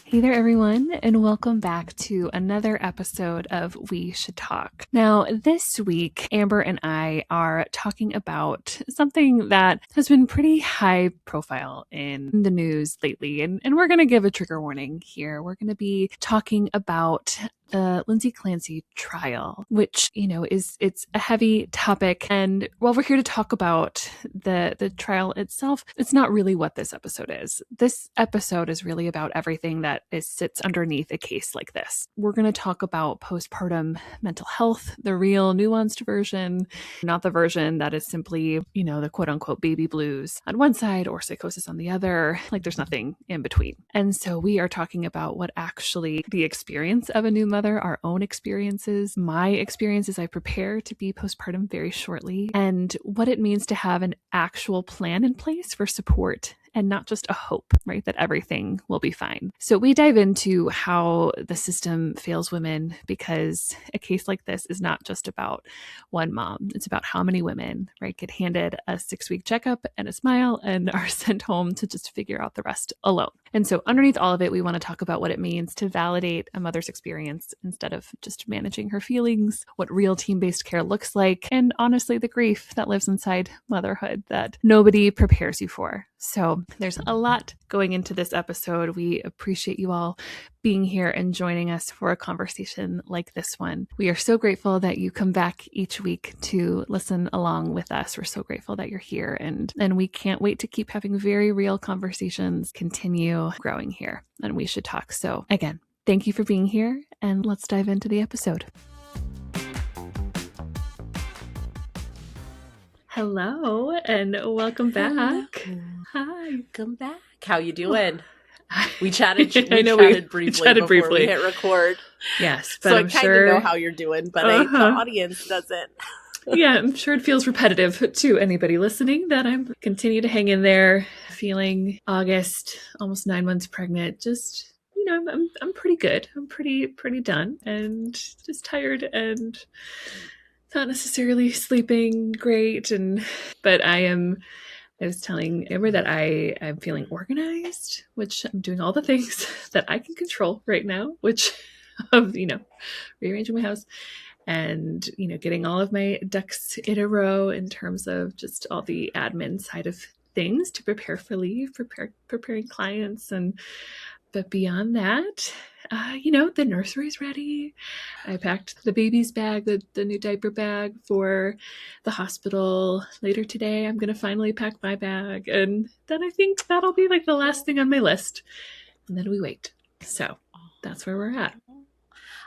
Hey there, everyone, and welcome back to another episode of We Should Talk. Now, this week, Amber and I are talking about something that has been pretty high profile in the news lately, and we're going to give a trigger warning here. We're going to be talking about the Lindsay Clancy trial, which, it's a heavy topic. And while we're here to talk about the trial itself, it's not really what this episode is. This episode is really about everything that sits underneath a case like this. We're going to talk about postpartum mental health, the real nuanced version, not the version that is simply, the quote unquote baby blues on one side or psychosis on the other. Like there's nothing in between. And so we are talking about what actually the experience of a new mother, our own experiences, my experiences. I prepare to be postpartum very shortly, and what it means to have an actual plan in place for support and not just a hope, right, that everything will be fine. So we dive into how the system fails women, because a case like this is not just about one mom. It's about how many women, right, get handed a 6-week checkup and a smile and are sent home to just figure out the rest alone. And so underneath all of it, we want to talk about what it means to validate a mother's experience instead of just managing her feelings, what real team-based care looks like, and honestly, the grief that lives inside motherhood that nobody prepares you for. So there's a lot going into this episode. We appreciate you all being here and joining us for a conversation like this one. We are so grateful that you come back each week to listen along with us. We're so grateful that you're here, and we can't wait to keep having very real conversations, continue growing here, and We Should Talk. So again, thank you for being here, and let's dive into the episode. Hello, and welcome back. Hello. Hi. Welcome back. How you doing? We chatted. We chatted briefly chatted before briefly. we hit record. Yes, but so I'm I kind sure of know how you're doing, but the audience doesn't. Yeah, I'm sure it feels repetitive to anybody listening that I'm continue to hang in there, feeling August, almost 9 months pregnant. Just, I'm pretty good. I'm pretty done, and just tired and not necessarily sleeping great. But I was telling Amber that I'm feeling organized, which I'm doing all the things that I can control right now, which of, rearranging my house and, getting all of my ducks in a row in terms of just all the admin side of things to prepare for leave, preparing clients. But beyond that, the nursery's ready. I packed the baby's bag, the new diaper bag for the hospital. Later today, I'm going to finally pack my bag. And then I think that'll be like the last thing on my list. And then we wait. So that's where we're at.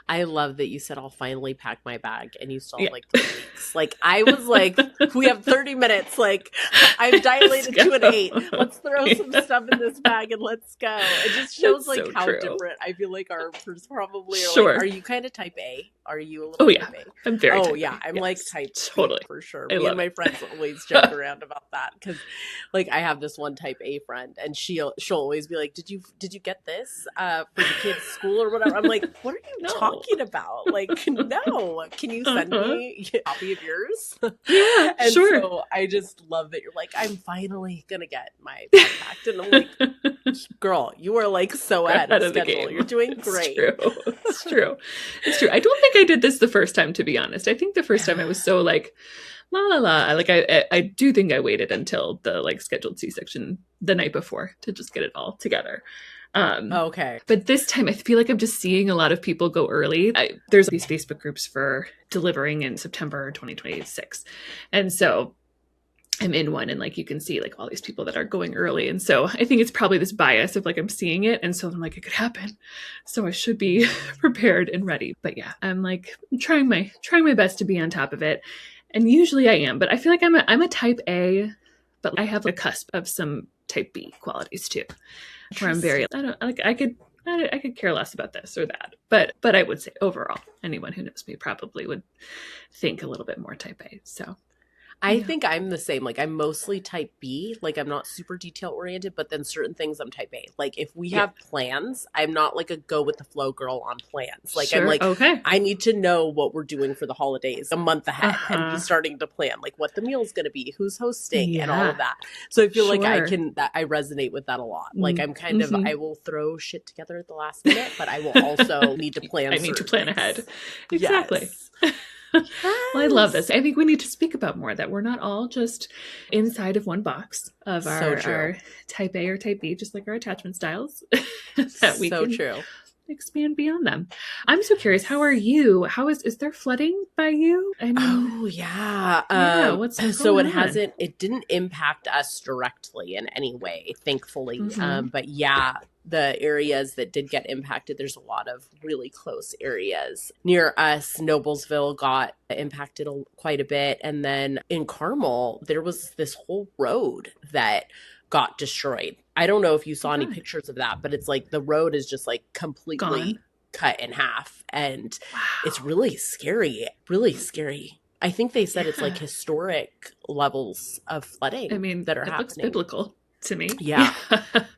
I love that you said I'll finally pack my bag, and you still have like 3 weeks. Like I was like, we have 30 minutes. Like I've dilated to an 8. Let's throw some stuff in this bag and let's go. It just shows That's like so how true. different I feel like our probably are. Sure. Like, are you kind of type A? Are you a little type A? I'm very type A. I'm like type totally B for sure. Me and my friends always joke around about that, because like I have this one type A friend, and she'll always be like, did you get this for the kids' school or whatever? I'm like, what are you talking about? Like, no, can you send me a copy of yours? Yeah, and sure. So I just love that you're like, I'm finally gonna get my bag packed, and I'm like, girl, you are like so ahead of schedule. You're doing great. It's true. I don't think I did this the first time, to be honest. I think the first time I was so like, la la la. Like I do think I waited until the like scheduled C-section the night before to just get it all together. Okay. But this time I feel like I'm just seeing a lot of people go early. There's these Facebook groups for delivering in September 2026. And so I'm in one, and like you can see like all these people that are going early. And so I think it's probably this bias of like I'm seeing it, and so I'm like, it could happen. So I should be prepared and ready. But yeah, I'm like trying my best to be on top of it. And usually I am, but I feel like I'm a type A, but I have a cusp of some type B qualities too. Where I'm very, I could care less about this or that. But I would say overall, anyone who knows me probably would think a little bit more type A. So I think I'm the same. Like, I'm mostly type B. Like, I'm not super detail oriented, but then certain things I'm type A. Like, if we have plans, I'm not like a go with the flow girl on plans. Like, I'm like, okay, I need to know what we're doing for the holidays a month ahead and be starting to plan, like, what the meal's going to be, who's hosting, and all of that. So I feel like I resonate with that a lot. Like, I'm kind of, I will throw shit together at the last minute, but I will also need to plan. I need to plan ahead. Exactly. Yes. Well, I love this. I think we need to speak about more that we're not all just inside of one box of our type A or type B, just like our attachment styles. That we can expand beyond them. I'm so curious. How are you? How is there flooding by you? I mean, what's going so it on? it didn't impact us directly in any way, thankfully. But yeah, the areas that did get impacted, there's a lot of really close areas near us. Noblesville got impacted quite a bit. And then in Carmel, there was this whole road that got destroyed. I don't know if you saw any pictures of that, but it's like the road is just like completely cut in half. And it's really scary, really scary. I think they said it's like historic levels of flooding that are happening. It looks biblical to me. Yeah.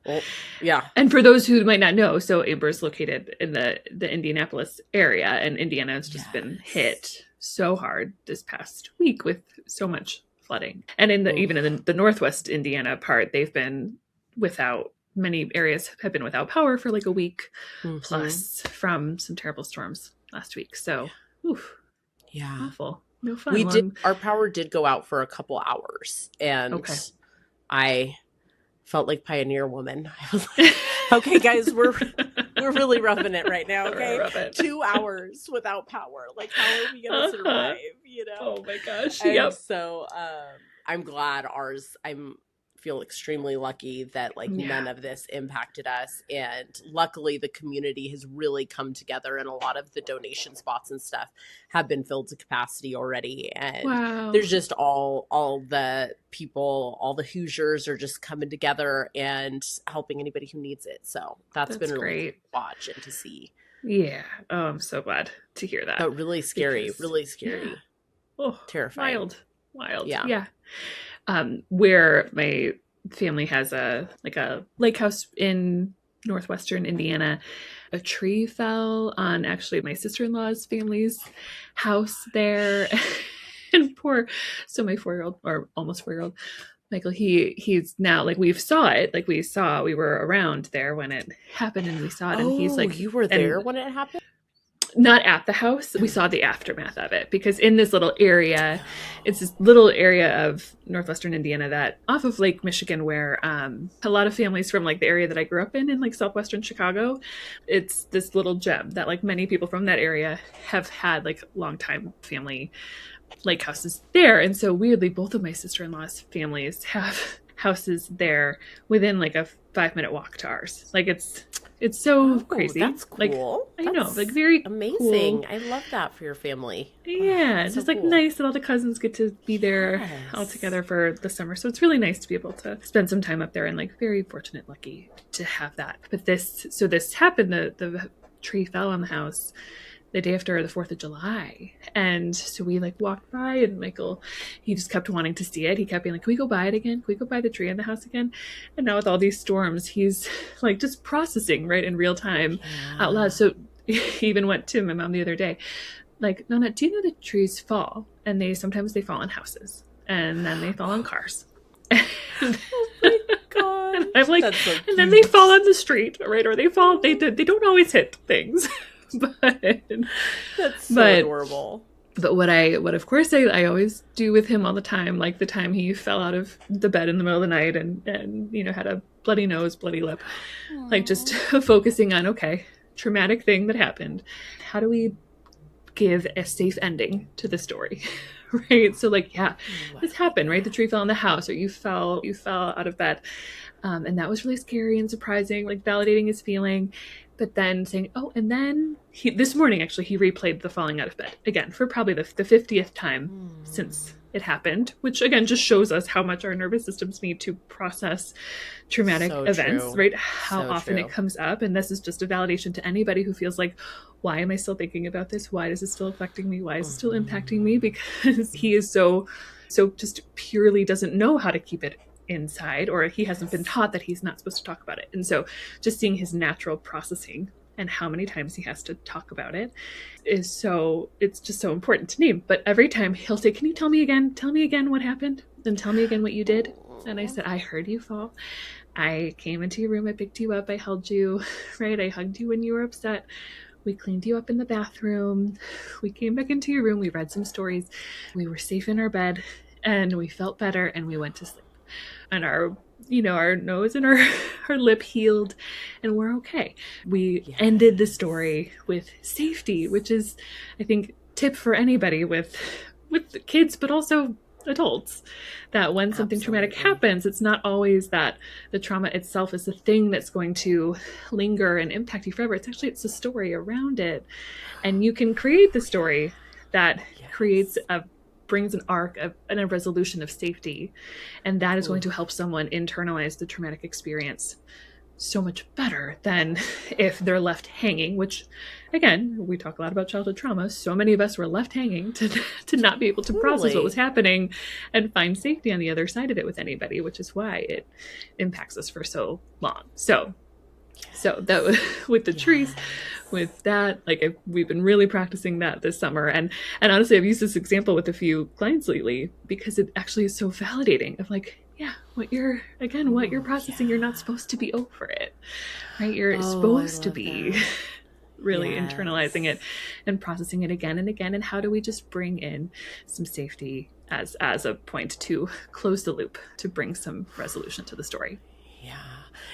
Well, yeah. And for those who might not know, so Amber's located in the Indianapolis area, and Indiana has just been hit so hard this past week with so much flooding. And even in the Northwest Indiana part, they've been many areas have been without power for like a week plus from some terrible storms last week. So, awful. No fun. Our power did go out for a couple hours, and I felt like Pioneer Woman. I was like, okay, guys, we're really roughing it right now. Okay, 2 hours without power. Like, how are we gonna survive? You know? Oh my gosh. And so I'm glad ours. Feel extremely lucky that like none of this impacted us, and luckily the community has really come together, and a lot of the donation spots and stuff have been filled to capacity already, and there's just all the people, all the Hoosiers are just coming together and helping anybody who needs it. So that's been really great to watch and to see. I'm so glad to hear that. But really scary. Terrifying. Wild. Where my family has a lake house in northwestern Indiana, a tree fell on actually my sister-in-law's family's house there. And my 4-year-old, or almost 4-year-old Michael, he's now, like, we were around there when it happened, and we saw it, and he's like, you were there when it happened? Not at the house. We saw the aftermath of it, because in this little area, it's this little area of northwestern Indiana that off of Lake Michigan, where a lot of families from like the area that I grew up in like southwestern Chicago, it's this little gem that like many people from that area have had like longtime family lake houses there. And so weirdly, both of my sister-in-law's families have houses there within like a 5-minute walk to ours. Like it's so crazy. That's cool. Like, I know, like very amazing. Cool. I love that for your family. Yeah, it's just so like cool. Nice that all the cousins get to be there all together for the summer. So it's really nice to be able to spend some time up there, and like very fortunate, lucky to have that. But this happened. The tree fell on the house the day after the 4th of July. And so we like walked by, and Michael, he just kept wanting to see it. He kept being like, can we go by it again? Can we go by the tree in the house again? And now with all these storms, he's like just processing right in real time out loud. So he even went to my mom the other day, like, Nana, do you know that trees fall? And sometimes they fall on houses, and then they fall on cars. Oh my God. And I'm like, so and then they fall on the street, right? Or they don't always hit things. But that's so adorable. But what of course I always do with him all the time, like the time he fell out of the bed in the middle of the night and you know, had a bloody nose, bloody lip. Aww. Like just focusing on, okay, traumatic thing that happened. How do we give a safe ending to the story? Right? So like, this happened, right? The tree fell on the house, or you fell out of bed. And that was really scary and surprising, like validating his feeling. But then saying, and then this morning, actually, he replayed the falling out of bed again for probably the 50th time since it happened, which again just shows us how much our nervous systems need to process traumatic events, right? How often it comes up. And this is just a validation to anybody who feels like, why am I still thinking about this? Why is it still affecting me? Why is it still impacting me? Because he is so just purely doesn't know how to keep it inside, or he hasn't been taught that he's not supposed to talk about it. And so just seeing his natural processing and how many times he has to talk about it it's just so important to me. But every time he'll say, can you tell me again what happened, and tell me again what you did? And I said, I heard you fall. I came into your room, I picked you up, I held you, right? I hugged you when you were upset. We cleaned you up in the bathroom. We came back into your room. We read some stories. We were safe in our bed and we felt better and we went to sleep. And our nose and our lip healed and we're okay. We ended the story with safety, which is, I think, tip for anybody with kids, but also adults, that when something traumatic happens, it's not always that the trauma itself is the thing that's going to linger and impact you forever. It's the story around it. And you can create the story that brings an arc and a resolution of safety. And that is going to help someone internalize the traumatic experience so much better than if they're left hanging, which again, we talk a lot about childhood trauma. So many of us were left hanging to not be able to process what was happening and find safety on the other side of it with anybody, which is why it impacts us for so long. So that with the trees, with that, we've been really practicing that this summer. And honestly, I've used this example with a few clients lately because it actually is so validating of what you're processing, you're not supposed to be over it, right? You're supposed to be really internalizing it and processing it again and again. And how do we just bring in some safety as a point to close the loop, to bring some resolution to the story?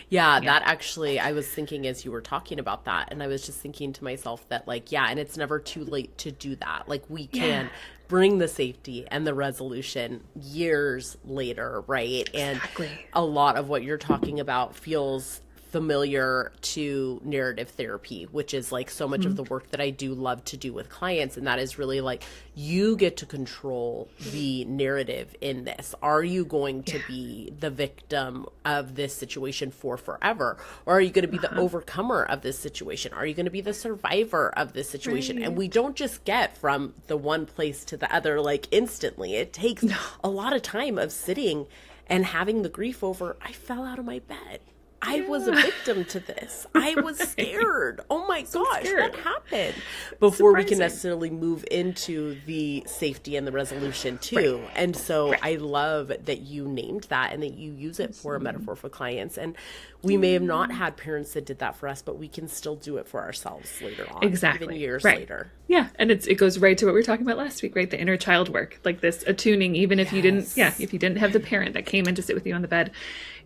Yeah, that actually, I was thinking as you were talking about that, and I was just thinking to myself that and it's never too late to do that. We can bring the safety and the resolution years later, right? Exactly. And a lot of what you're talking about feels familiar to narrative therapy, which is so much of the work that I do love to do with clients. And that is really you get to control the narrative in this. Are you going to be the victim of this situation for forever? Or are you going to be the overcomer of this situation? Are you going to be the survivor of this situation? Right. And we don't just get from the one place to the other instantly. It takes a lot of time of sitting and having the grief over, I fell out of my bed. I was a victim to this. I was scared. Oh my gosh, what happened? Before we can necessarily move into the safety and the resolution too. Right. And so I love that you named that and that you use it for a metaphor for clients. And we may have not had parents that did that for us, but we can still do it for ourselves later on. Exactly. Even years later. Yeah. And it goes right to what we were talking about last week, right? The inner child work, this attuning, even if you didn't have the parent that came in to sit with you on the bed,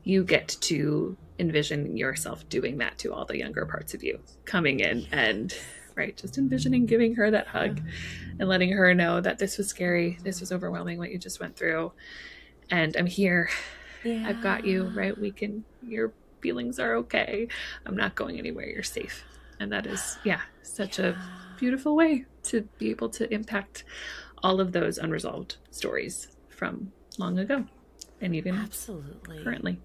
you get to envision yourself doing that to all the younger parts of you coming in and just envisioning giving her that hug and letting her know that this was scary, this was overwhelming, what you just went through, and I'm here. I've got you, right? Your feelings are okay. I'm not going anywhere. You're safe. And that is such a beautiful way to be able to impact all of those unresolved stories from long ago and even currently.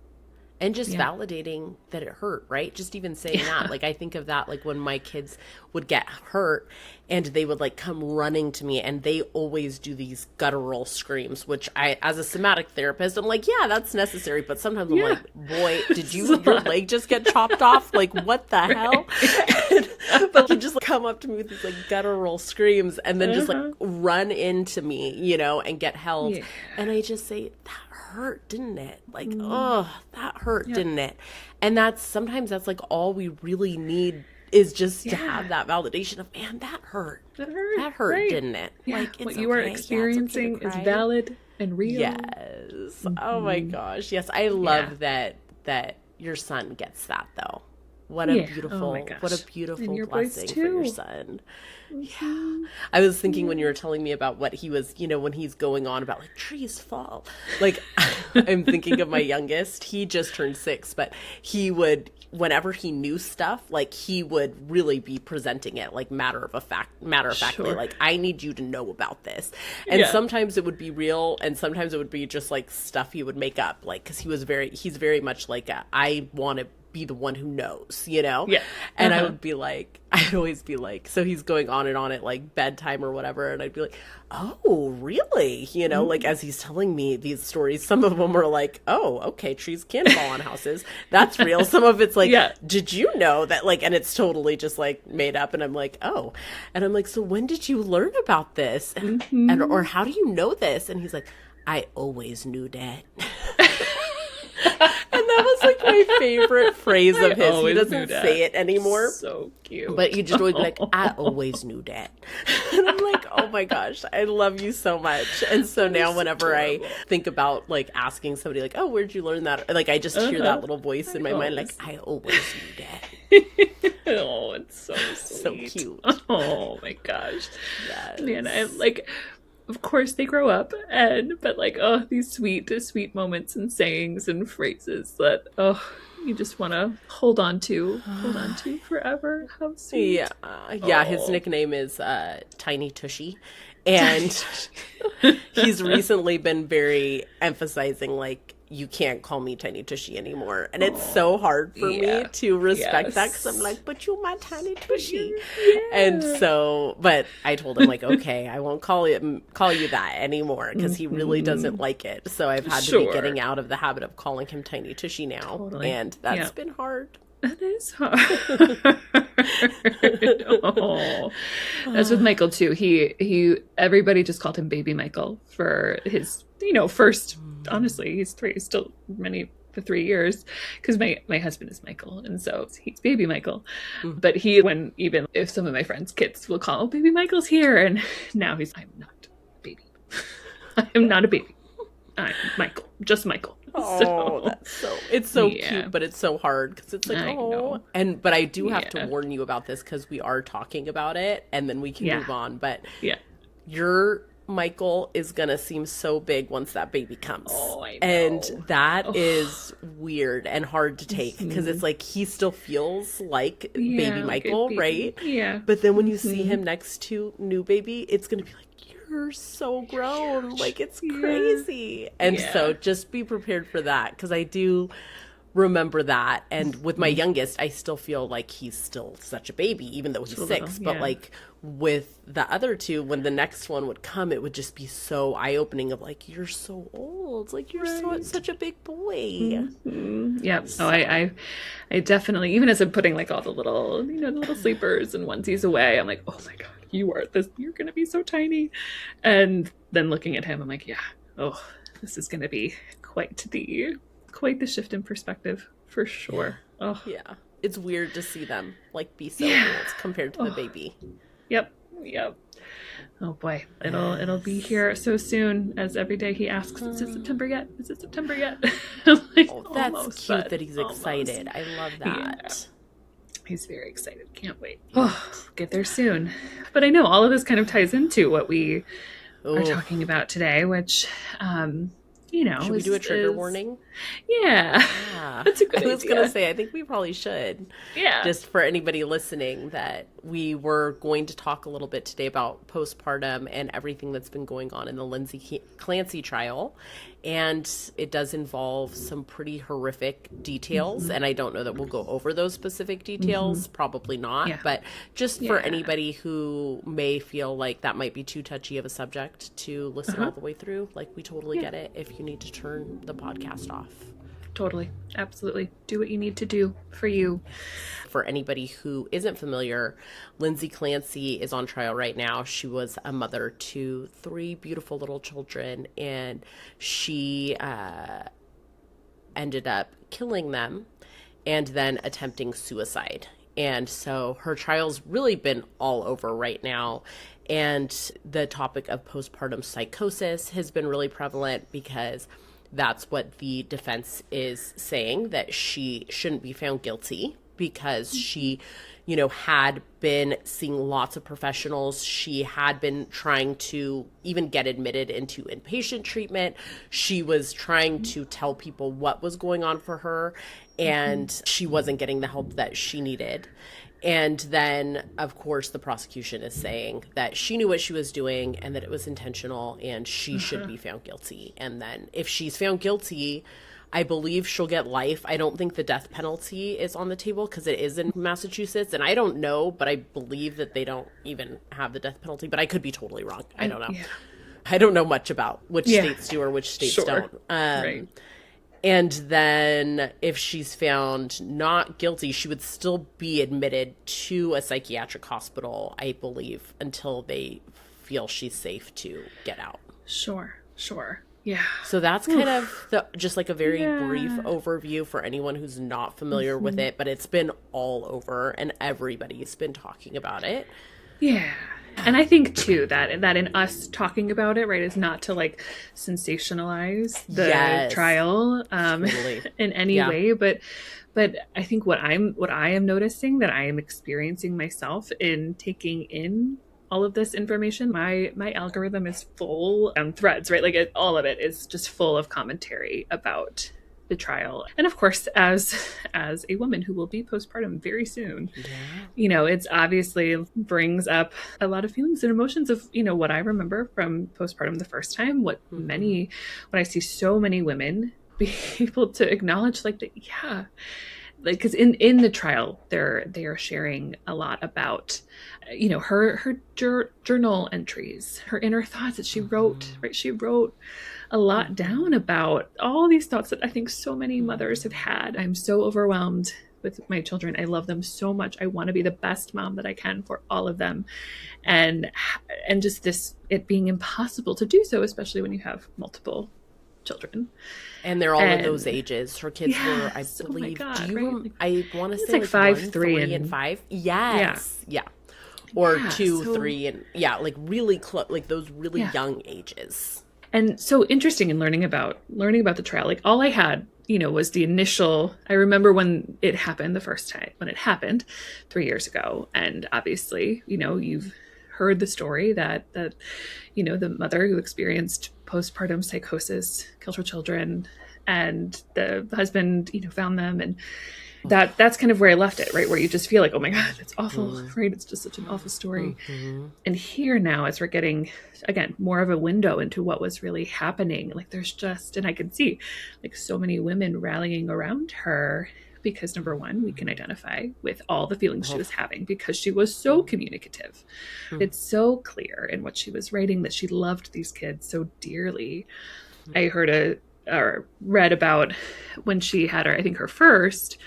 And just validating that it hurt, right? Just even saying that. I think of that, when my kids would get hurt and they would come running to me and they always do these guttural screams, which I, as a somatic therapist, I'm that's necessary. But sometimes I'm boy, did your leg just get chopped off? What the hell? But you just come up to me with these guttural screams and then just run into me, and get held. Yeah. And I just say, that hurt, didn't it? That hurt, didn't it? And sometimes that's all we really need is just to have that validation of, man, that hurt. That hurt, right. Didn't it? It's what you are experiencing is valid and real. Yes. Mm-hmm. Oh my gosh. Yes. I love that your son gets that though. What a beautiful blessing for your son. Yeah. I was thinking when you were telling me about what he was, when he's going on about trees fall, I'm thinking of my youngest. He just turned 6, but he would whenever he knew stuff, like he would really be presenting it like matter of factly, Sure. like, I need you to know about this. And sometimes it would be real, and sometimes it would be just like stuff he would make up, like, because he's very much like I want to be the one who knows, you know? Yeah. And I'd always be like, so he's going on and on at like bedtime or whatever, and I'd be like, oh, really? You know, like, as he's telling me these stories, some of them are like, oh, okay, trees can fall on houses. That's real. Some of it's like, did you know that, like, and it's totally just like made up. And I'm like, oh. And I'm like, so when did you learn about this? And or how do you know this? And he's like, I always knew that. And that was like my favorite phrase of his. He doesn't say it anymore. So cute. But he just always be like, I always knew that. And I'm like, oh my gosh, I love you so much. And so now whenever I think about like asking somebody like, oh, where'd you learn that? Like, I just hear that little voice in my mind, like, I always knew that. Oh, it's so sweet. So cute. Oh my gosh. Yes. Man, I like, of course they grow up, but like, oh, these sweet moments and sayings and phrases that, oh, you just want to hold on to forever. How sweet. Yeah. His nickname is Tiny Tushy. And he's recently been very emphasizing, like, you can't call me Tiny Tushy anymore. And it's so hard for me to respect that, because I'm like, but you're my Tiny Tushy. And so, but I told him, like, okay, I won't call you that anymore, because he really doesn't like it. So I've had to be getting out of the habit of calling him Tiny Tushy now. Totally. And that's been hard. That is hard. Oh. That's with Michael too. He everybody just called him Baby Michael for his, first, honestly, he's 3, still for 3 years, because my husband is Michael, and so he's Baby Michael. But even if some of my friends' kids will call, oh, Baby Michael's here, and now I'm not a baby. I am not a baby. I'm Michael, just Michael. Oh, it's so cute, but it's so hard, because it's like, but I do have to warn you about this, because we are talking about it, and then we can move on. But your Michael is gonna seem so big once that baby comes. Oh, I know. And that is weird and hard to take, because it's like he still feels like baby Michael, right? Yeah. But then when you see him next to new baby, it's gonna be like, you're so grown. Like, it's crazy. And so just be prepared for that, because I do remember that. And with my youngest, I still feel like he's still such a baby, even though he's 6. But like with the other 2, when the next one would come, it would just be so eye-opening of like, you're so old. Like, you're such a big boy. Yeah. So I definitely, even as I'm putting like all the little, the little sleepers and onesies away, I'm like, oh my God, you're going to be so tiny. And then looking at him, I'm like, this is going to be quite the shift in perspective, for sure. Oh yeah, it's weird to see them like be so old compared to the baby. Yep. Oh boy, it'll be here so soon, as every day he asks, is it September yet? Like, that's almost, cute that he's excited. I love that. He's very excited. Can't wait. Get there soon. But I know all of this kind of ties into what we are talking about today, which should we do a trigger warning? Yeah. That's a good idea. I was going to say, I think we probably should. Yeah. Just for anybody listening, that we were going to talk a little bit today about postpartum and everything that's been going on in the Lindsay Clancy trial. And it does involve some pretty horrific details. And I don't know that we'll go over those specific details. Probably not. Yeah. But just for anybody who may feel like that might be too touchy of a subject to listen all the way through, like, we totally get it if you need to turn the podcast off. Totally. Absolutely. Do what you need to do for you. For anybody who isn't familiar, Lindsay Clancy is on trial right now. She was a mother to 3 beautiful little children, and she ended up killing them and then attempting suicide. And so her trial's really been all over right now. And the topic of postpartum psychosis has been really prevalent, because that's what the defense is saying, that she shouldn't be found guilty because she, had been seeing lots of professionals. She had been trying to even get admitted into inpatient treatment. She was trying to tell people what was going on for her, and she wasn't getting the help that she needed. And then, of course, the prosecution is saying that she knew what she was doing and that it was intentional and she should be found guilty. And then if she's found guilty, I believe she'll get life. I don't think the death penalty is on the table because it is in Massachusetts. And I don't know, but I believe that they don't even have the death penalty. But I could be totally wrong. I don't know. Yeah. I don't know much about which states do or which states don't. Right. And then if she's found not guilty, she would still be admitted to a psychiatric hospital, I believe, until they feel she's safe to get out. Sure. Yeah. So that's kind of just like a very brief overview for anyone who's not familiar with it, but it's been all over and everybody's been talking about it. Yeah. And I think too that in us talking about it, right, is not to like sensationalize the trial totally. In any way, but I think what I am noticing that I am experiencing myself in taking in all of this information, my algorithm is full threads, right? Like all of it is just full of commentary about the trial. And of course, as a woman who will be postpartum very soon, it's obviously brings up a lot of feelings and emotions of, what I remember from postpartum the first time, when I see so many women be able to acknowledge because in the trial, they are sharing a lot about, her journal entries, her inner thoughts that she wrote, right? She wrote a lot down about all these thoughts that I think so many mothers have had. I'm so overwhelmed with my children. I love them so much. I want to be the best mom that I can for all of them. And just it being impossible to do so, especially when you have multiple children. And they're all at those ages. Her kids were, I believe, I want to say like 5, 3, and 5. Yes. Yeah. Or 2, 3, and like really close, like those really young ages. And so interesting in learning about the trial. Like all I had, was the initial, I remember when it happened the first time, when it happened 3 years ago. And obviously, you've heard the story that the mother who experienced postpartum psychosis killed her children, and the husband, found them, and that's kind of where I left it, right? Where you just feel like, oh my God, it's awful, right? It's just such an awful story. And here now, as we're getting, again, more of a window into what was really happening, like there's just, and I can see like so many women rallying around her because number one, we can identify with all the feelings she was having because she was so communicative. It's so clear in what she was writing that she loved these kids so dearly. I heard or read about when she had her first,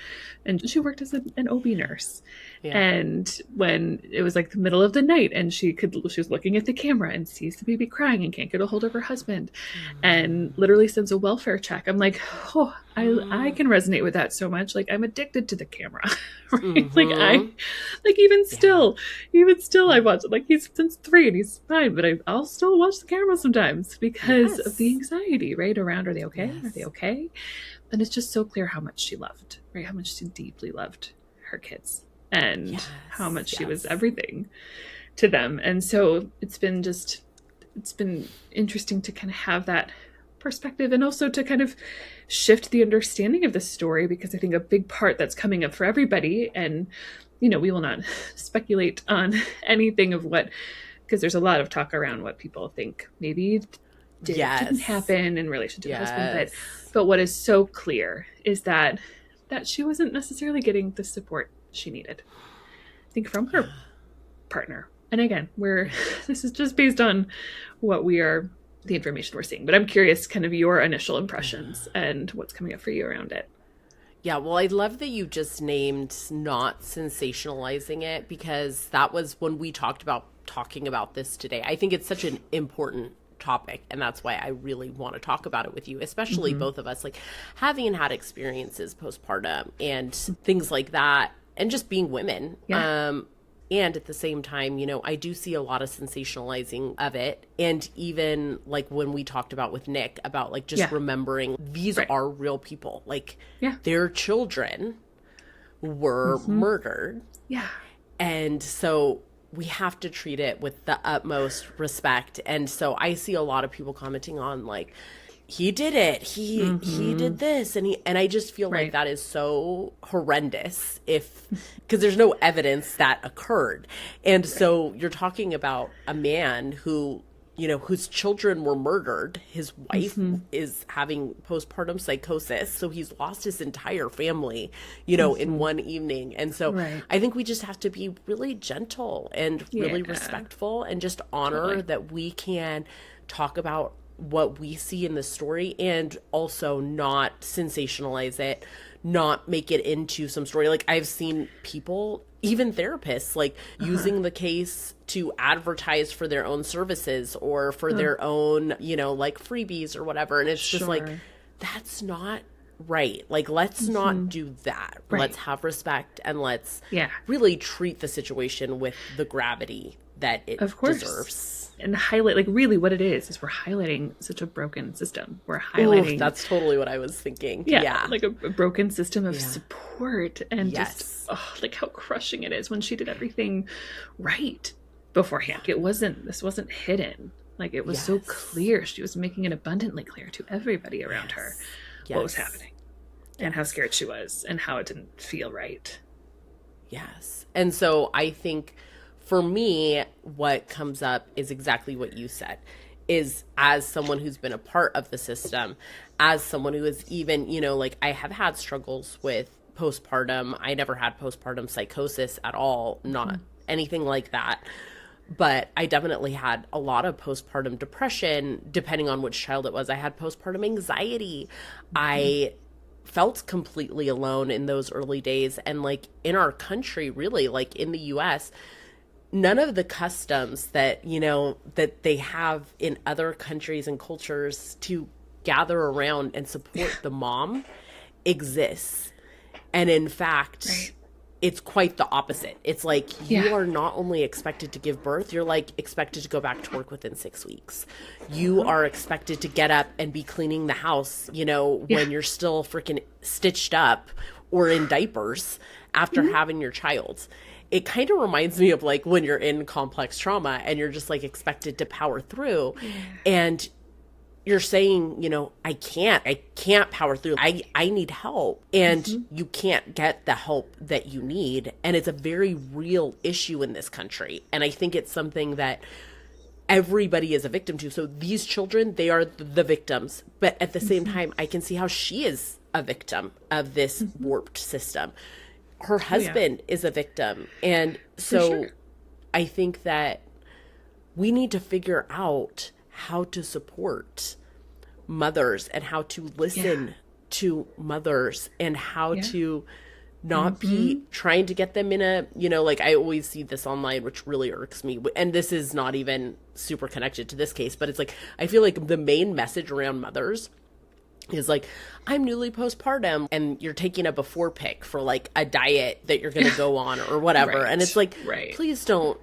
and she worked as an OB nurse. Yeah. And when it was like the middle of the night and she was looking at the camera and sees the baby crying and can't get a hold of her husband and literally sends a welfare check. I'm like, I can resonate with that so much. Like I'm addicted to the camera, right? Even still I watch it. Like he's since 3 and he's fine, but I'll still watch the camera sometimes because of the anxiety, right? Around, are they okay? Yes. Are they okay? And it's just so clear how much she loved, right? How much she deeply loved her kids. And how much she was everything to them. And so it's been interesting to kind of have that perspective and also to kind of shift the understanding of this story, because I think a big part that's coming up for everybody, and, we will not speculate on anything of because there's a lot of talk around what people think maybe didn't happen in relation to the husband. But what is so clear is that she wasn't necessarily getting the support she needed, I think, from her partner. And again, this is just based on the information we're seeing. But I'm curious kind of your initial impressions and what's coming up for you around it. Yeah, well, I love that you just named not sensationalizing it, because that was when we talking about this today. I think it's such an important topic, and that's why I really want to talk about it with you, especially both of us, like having had experiences postpartum and things like that, and just being women. And at the same time, I do see a lot of sensationalizing of it. And even like when we talked about with Nick about like just remembering these are real people, like their children were murdered. Yeah. And so we have to treat it with the utmost respect. And so I see a lot of people commenting on like, he did it. He did this. And I just feel like that is so horrendous because there's no evidence that occurred. And so you're talking about a man who, you know, whose children were murdered. His wife is having postpartum psychosis. So he's lost his entire family, you know, in one evening. And so I think we just have to be really gentle and really respectful and just honor that we can talk about what we see in the story and also not sensationalize it, not make it into some story. Like I've seen people, even therapists, like using the case to advertise for their own services or for their own, you know, like freebies or whatever. And it's just like, that's not right. Like, let's not do that. Let's have respect and let's really treat the situation with the gravity that it deserves. And highlight, like, really what it is we're highlighting such a broken system. We're highlighting. Ooh, that's totally what I was thinking. Yeah. Like a broken system of support and just, like how crushing it is when she did everything right beforehand. This wasn't hidden. Like it was so clear. She was making it abundantly clear to everybody around her what was happening and how scared she was and how it didn't feel right. Yes. And so I think for me, what comes up is exactly what you said, is as someone who's been a part of the system, as someone who is even, you know, like I have had struggles with postpartum. I never had postpartum psychosis at all, not anything like that. But I definitely had a lot of postpartum depression, depending on which child it was. I had postpartum anxiety. I felt completely alone in those early days. And like in our country, really, like in the US, none of the customs that, you know, that they have in other countries and cultures to gather around and support the mom exists. And in fact, it's quite the opposite. It's like you are not only expected to give birth, you're like expected to go back to work within 6 weeks. You are expected to get up and be cleaning the house, you know, when you're still freaking stitched up or in diapers after having your child. It kind of reminds me of like when you're in complex trauma and you're just like expected to power through and you're saying, you know, I can't power through. I need help and you can't get the help that you need. And it's a very real issue in this country. And I think it's something that everybody is a victim to. So these children, they are the victims. But at the same time, I can see how she is a victim of this warped system. Her husband is a victim. And so I think that we need to figure out how to support mothers and how to listen to mothers and how to not be trying to get them in a, you know, like I always see this online, which really irks me. And this is not even super connected to this case, but it's like, I feel like the main message around mothers is like, I'm newly postpartum and you're taking a before pic for like a diet that you're going to go on or whatever. And it's like, please don't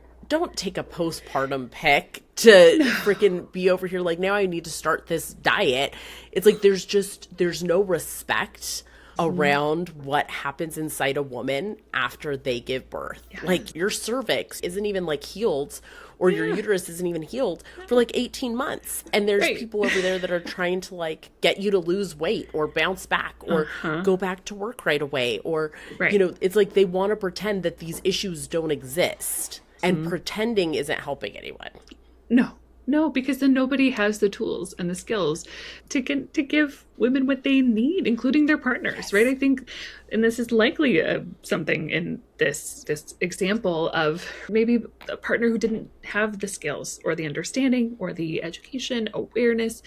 take a postpartum pic to freaking be over here. Like now I need to start this diet. It's like, there's no respect around what happens inside a woman after they give birth. Like your cervix isn't even like healed or your uterus isn't even healed for like 18 months. And there's people over there that are trying to like get you to lose weight or bounce back or go back to work right away. Or, you know, it's like they want to pretend that these issues don't exist. And pretending isn't helping anyone. No, because then nobody has the tools and the skills to give women what they need, including their partners, right? I think, and this is likely something in this example of maybe a partner who didn't have the skills or the understanding or the education, awareness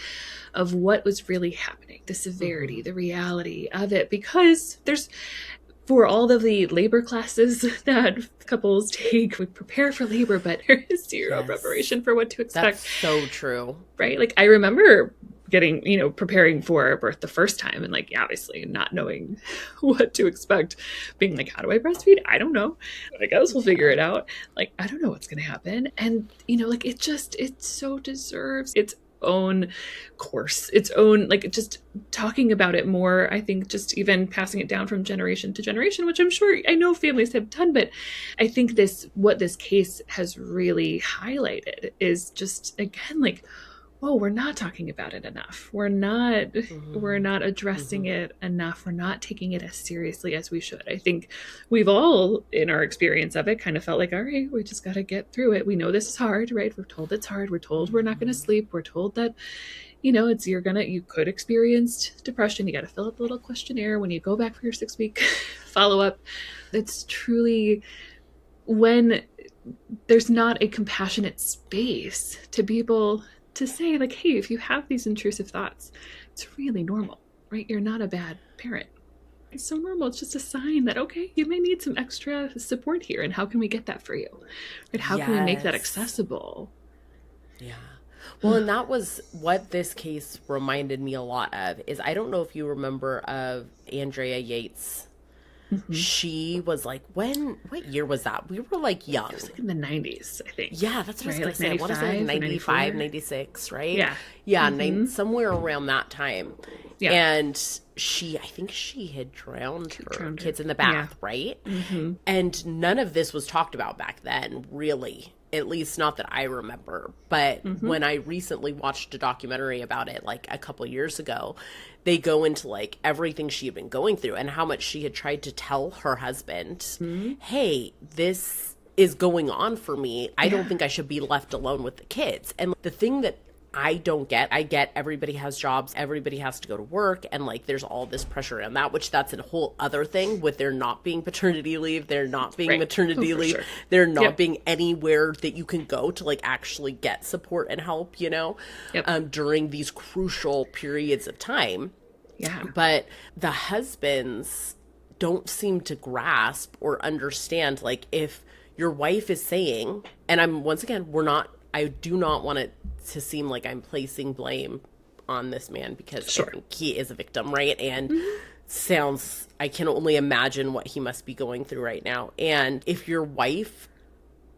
of what was really happening, the severity, the reality of it, because there's, for all of the labor classes that couples take, we prepare for labor, but there is zero preparation for what to expect. That's so true. Right? Like I remember getting, you know, preparing for birth the first time and like, obviously not knowing what to expect, being like, how do I breastfeed? I don't know. I guess we'll figure it out. Like, I don't know what's going to happen. And, you know, like it so deserves its own course, its own, like, just talking about it more. I think just even passing it down from generation to generation, which I'm sure, I know families have done, but I think what this case has really highlighted is just, again, like, whoa, we're not talking about it enough. We're not addressing it enough. We're not taking it as seriously as we should. I think we've all, in our experience of it, kind of felt like, all right, we just got to get through it. We know this is hard, right? We're told it's hard. We're told we're not going to sleep. We're told that, you could experience depression. You got to fill out the little questionnaire when you go back for your 6-week follow-up. It's truly when there's not a compassionate space to be able to say, like, hey, if you have these intrusive thoughts, it's really normal, right? You're not a bad parent. It's so normal. It's just a sign that, okay, you may need some extra support here. And how can we get that for you? Right? How can we make that accessible? Yeah. Well, and that was what this case reminded me a lot of, is I don't know if you remember of Andrea Yates. She was like, what year was that? We were like young. It was like in the 90s, I think. Yeah, that's what I was going to say. I want to say like 95, 96, right? Yeah. Yeah, somewhere around that time. Yeah. And I think she had drowned her kids in the bath, right? And none of this was talked about back then, really. At least not that I remember. But when I recently watched a documentary about it, like a couple years ago, they go into like everything she had been going through and how much she had tried to tell her husband, hey, this is going on for me. I don't think I should be left alone with the kids. And the thing that I don't get, I get everybody has jobs, everybody has to go to work, and like there's all this pressure around that, which that's a whole other thing with there not being paternity leave, there not being maternity leave, there not being anywhere that you can go to like actually get support and help, during these crucial periods of time. Yeah. But the husbands don't seem to grasp or understand, like, if your wife is saying, and I do not want it to seem like I'm placing blame on this man, because I think he is a victim, right? And I can only imagine what he must be going through right now. And if your wife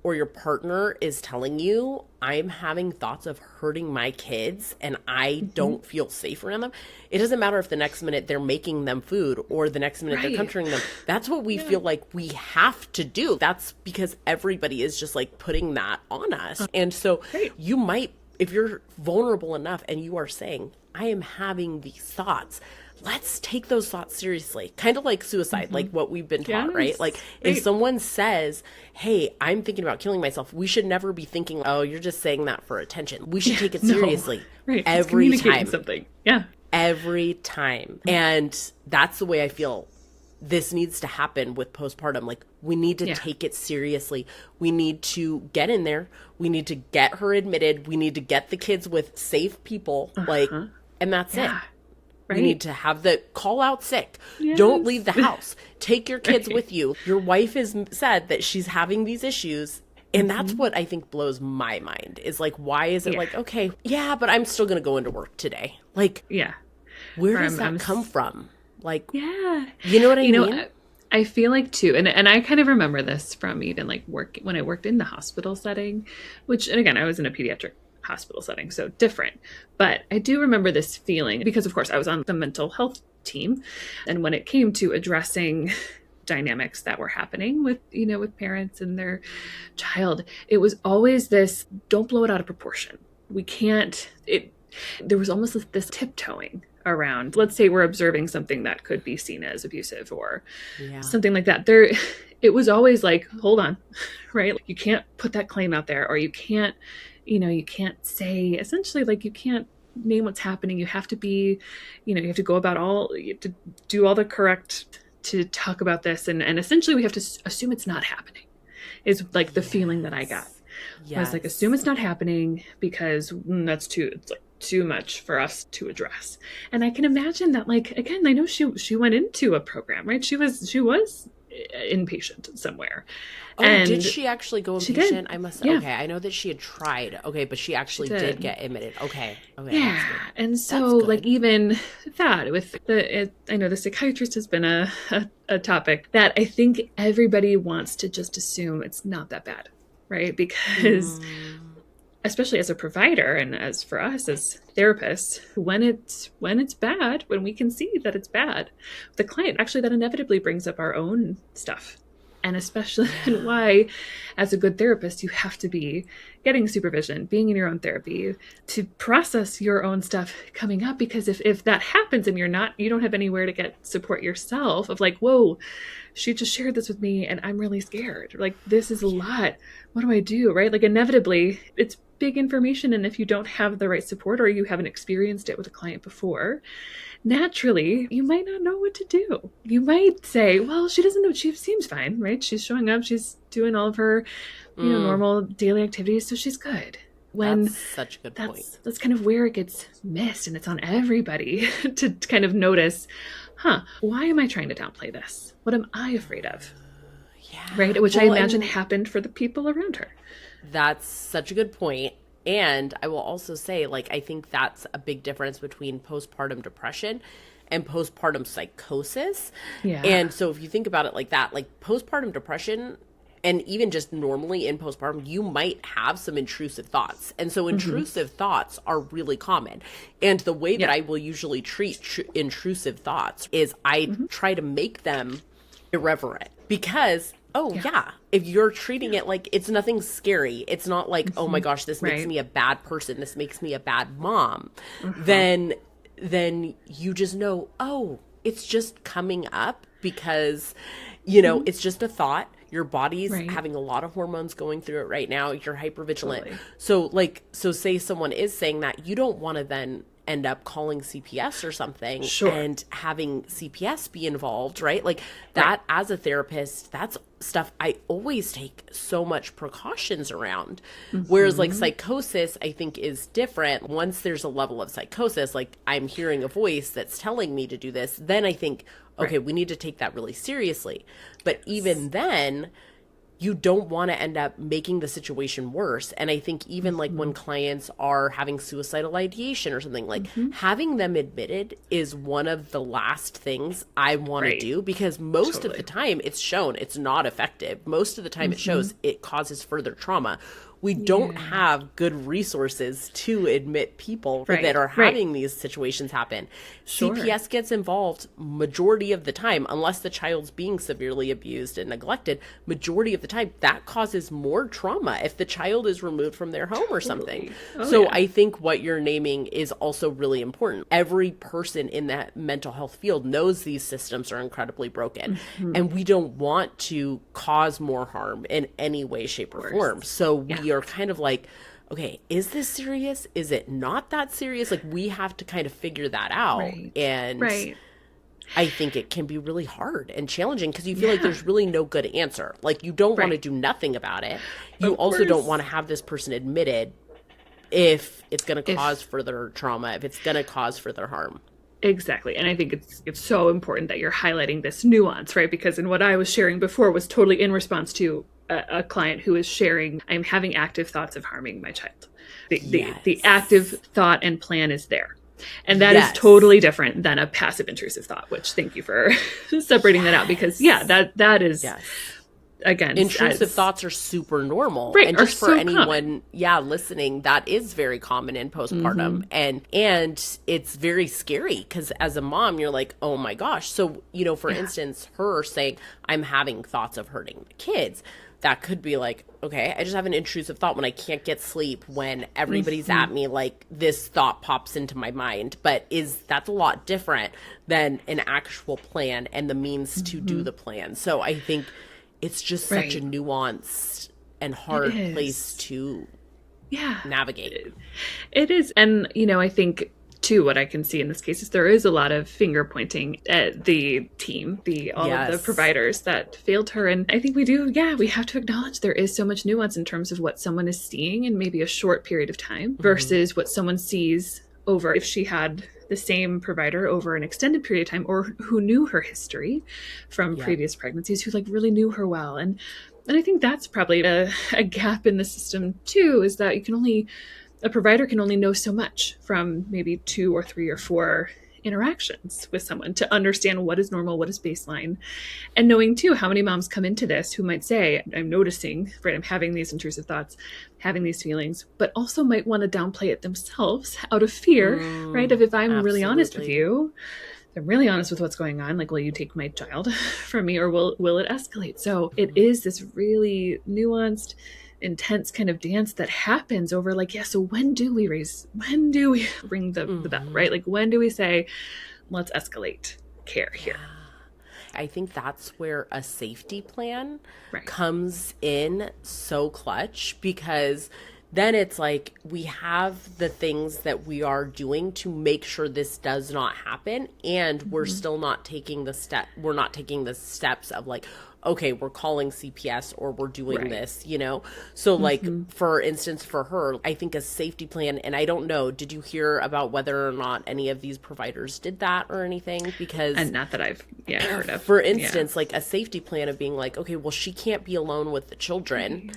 or your partner is telling you, I'm having thoughts of hurting my kids and I don't feel safe around them, it doesn't matter if the next minute they're making them food or the next minute they're comforting them. That's what we feel like we have to do. That's because everybody is just like putting that on us. And so you might, if you're vulnerable enough and you are saying, I am having these thoughts, let's take those thoughts seriously. Kind of like suicide, like what we've been taught, right? Like if someone says, hey, I'm thinking about killing myself, we should never be thinking, oh, you're just saying that for attention. We should take it seriously. Every time. Something. Yeah. Every time. And that's the way I feel this needs to happen with postpartum. Like, we need to take it seriously. We need to get in there. We need to get her admitted. We need to get the kids with safe people. Like, and that's it. Right. You need to have the call out sick. Yes. Don't leave the house. Take your kids with you. Your wife has said that she's having these issues. And that's what I think blows my mind, is like, why is it like, okay, but I'm still going to go into work today. Like, where does that come from? Like, you know what I mean? I feel like too, and I kind of remember this from even like when I worked in the hospital setting, which, and again, I was in a pediatric hospital setting, so different. But I do remember this feeling because, of course, I was on the mental health team. And when it came to addressing dynamics that were happening with parents and their child, it was always this, don't blow it out of proportion. There was almost this tiptoeing around, let's say we're observing something that could be seen as abusive or something like that. It was always like, hold on, right? You can't put that claim out there, or you can't say, essentially, like, you can't name what's happening. You have to be, you have to go about you have to do all the correct to talk about this. And essentially we have to assume it's not happening, is like the feeling that I got. I was like, assume it's not happening because it's too much for us to address. And I can imagine that, like, again, I know she went into a program, right? She was inpatient somewhere. Oh, and did she actually go inpatient? I must. Okay, I know that she had tried. Okay, but she actually did get admitted. Okay. Yeah, and so like even that with I know the psychiatrist has been a topic that I think everybody wants to just assume it's not that bad, right? Because especially as a provider and as for us as therapists, when it's bad, when we can see that it's bad, the client, actually that inevitably brings up our own stuff. And especially why, as a good therapist, you have to be getting supervision, being in your own therapy to process your own stuff coming up. Because if that happens and you don't have anywhere to get support yourself of like, whoa, she just shared this with me and I'm really scared. Like, this is a lot. What do I do? Right? Like, inevitably, it's big information. And if you don't have the right support or you haven't experienced it with a client before, naturally, you might not know what to do. You might say, well, she doesn't know. She seems fine, right? She's showing up. She's doing all of her, normal daily activities. So she's good. When that's such a good point. That's kind of where it gets missed. And it's on everybody to kind of notice, why am I trying to downplay this? What am I afraid of? Yeah. Right? Which I imagine happened for the people around her. That's such a good point. And I will also say, like, I think that's a big difference between postpartum depression and postpartum psychosis. Yeah. And so if you think about it like that, like postpartum depression, and even just normally in postpartum, you might have some intrusive thoughts. And so intrusive thoughts are really common. And the way that I will usually treat intrusive thoughts is I try to make them irreverent because if you're treating it like it's nothing scary, it's not like, oh my gosh, this makes me a bad person, this makes me a bad mom, then you just know, oh, it's just coming up because, it's just a thought. Your body's having a lot of hormones going through it right now. You're hypervigilant. Totally. So say someone is saying that, you don't want to then end up calling CPS or something and having CPS be involved, right? Like that as a therapist, that's stuff I always take so much precautions around. Whereas like psychosis, I think is different. Once there's a level of psychosis, like I'm hearing a voice that's telling me to do this, then I think, okay, we need to take that really seriously. But even then, you don't want to end up making the situation worse. And I think even like when clients are having suicidal ideation or something, like having them admitted is one of the last things I want to do, because most of the time it's shown it's not effective. Most of the time it shows it causes further trauma. We don't have good resources to admit people that are having these situations happen. CPS gets involved majority of the time, unless the child's being severely abused and neglected. Majority of the time, that causes more trauma if the child is removed from their home or something. I think what you're naming is also really important. Every person in that mental health field knows these systems are incredibly broken, and we don't want to cause more harm in any way, shape, or form. So we are kind of like, okay, is this serious? Is it not that serious? Like, we have to kind of figure that out. And I think it can be really hard and challenging because you feel like there's really no good answer. Like, you don't want to do nothing about it. You also don't want to have this person admitted if it's going to cause further trauma, if it's going to cause further harm. Exactly. And I think it's so important that you're highlighting this nuance, right? Because in what I was sharing before was totally in response to a client who is sharing, I'm having active thoughts of harming my child. The active thought and plan is there. And that is totally different than a passive intrusive thought, which thank you for separating that out, because that is again, intrusive thoughts are super normal. And just for anyone listening, that is very common in postpartum. And it's very scary because as a mom, you're like, oh my gosh. So, for instance, her saying, I'm having thoughts of hurting the kids. That could be like, okay, I just have an intrusive thought when I can't get sleep, when everybody's at me, like this thought pops into my mind. But that's a lot different than an actual plan and the means to do the plan. So I think it's just such a nuanced and hard place to navigate. It is. And, I think too, what I can see in this case is there is a lot of finger pointing at the team, all of the providers that failed her. And I think we have to acknowledge there is so much nuance in terms of what someone is seeing in maybe a short period of time versus what someone sees over if she had the same provider over an extended period of time, or who knew her history from previous pregnancies, who like really knew her well. And I think that's probably a gap in the system too, is that a provider can only know so much from maybe 2 or 3 or 4 interactions with someone to understand what is normal, what is baseline, and knowing too how many moms come into this who might say, I'm noticing, right, I'm having these intrusive thoughts, having these feelings, but also might want to downplay it themselves out of fear, right? If I'm really honest with you, I'm really honest with what's going on, like, will you take my child from me, or will it escalate? So it is this really nuanced, intense kind of dance that happens over like, yeah, so when do we ring the bell, right? Like, when do we say, let's escalate care here? I think that's where a safety plan comes in so clutch, because then it's like we have the things that we are doing to make sure this does not happen, and we're still not taking the steps of like, okay, we're calling CPS or we're doing this, you know? So like, for instance, for her, I think a safety plan, and I don't know, did you hear about whether or not any of these providers did that or anything? Because and not that I've heard of. For instance, like a safety plan of being like, okay, well, she can't be alone with the children.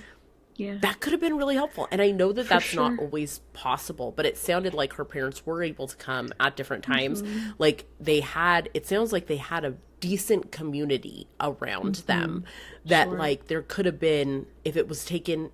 Yeah. That could have been really helpful. And I know that that's not always possible, but it sounded like her parents were able to come at different times. Like it sounds like they had a decent community around them that like there could have been, if it was taken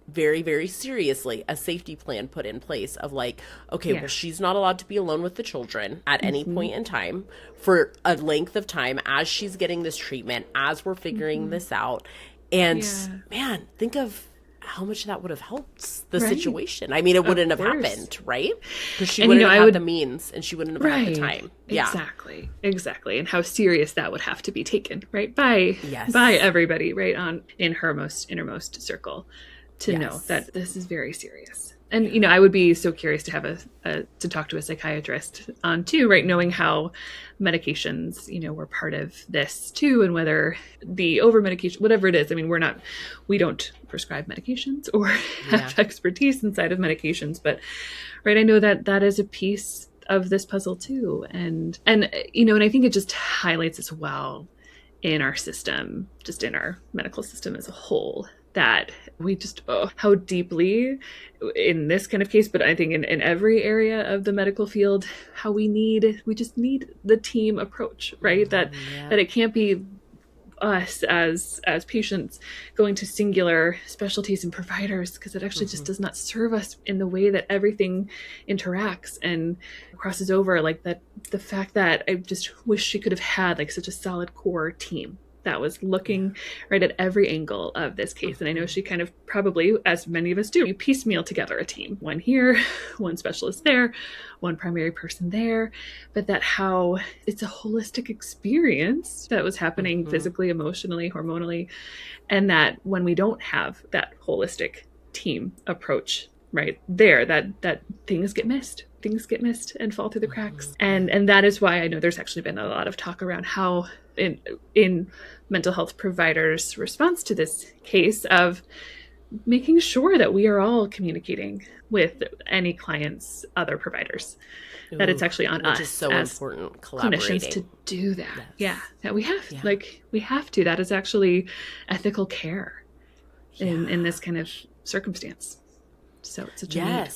very, very seriously, a safety plan put in place of like, okay, well, she's not allowed to be alone with the children at any point in time for a length of time as she's getting this treatment, as we're figuring this out. And man, think of how much that would have helped the situation. I mean, it wouldn't have happened, right? Because she wouldn't have had the means, and she wouldn't have had the time. Yeah, exactly. And how serious that would have to be taken, right? By everybody, right, in her innermost circle, to know that this is very serious. And, you know, I would be so curious to have to talk to a psychiatrist on too, right? Knowing how medications, you know, were part of this too, and whether the over medication, whatever it is. I mean, we don't prescribe medications or have expertise inside of medications, but right. I know that is a piece of this puzzle too. And, you know, and I think it just highlights as well in our system, just in our medical system as a whole, that we just, how deeply in this kind of case, but I think in every area of the medical field, how we just need the team approach, right? That it can't be us as patients going to singular specialties and providers, because it actually just does not serve us in the way that everything interacts and crosses over. Like that, the fact that I just wish she could have had like such a solid core team that was looking right at every angle of this case. And I know she kind of probably, as many of us do, you piecemeal together a team, one here, one specialist there, one primary person there, but that how it's a holistic experience that was happening physically, emotionally, hormonally. And that when we don't have that holistic team approach right there, that things get missed and fall through the cracks. And that is why I know there's actually been a lot of talk around how in mental health providers' response to this case of making sure that we are all communicating with any client's other providers, that it's actually on us is so as important, clinicians to do that. That we have to. That is actually ethical care in this kind of circumstance. So it's such a need.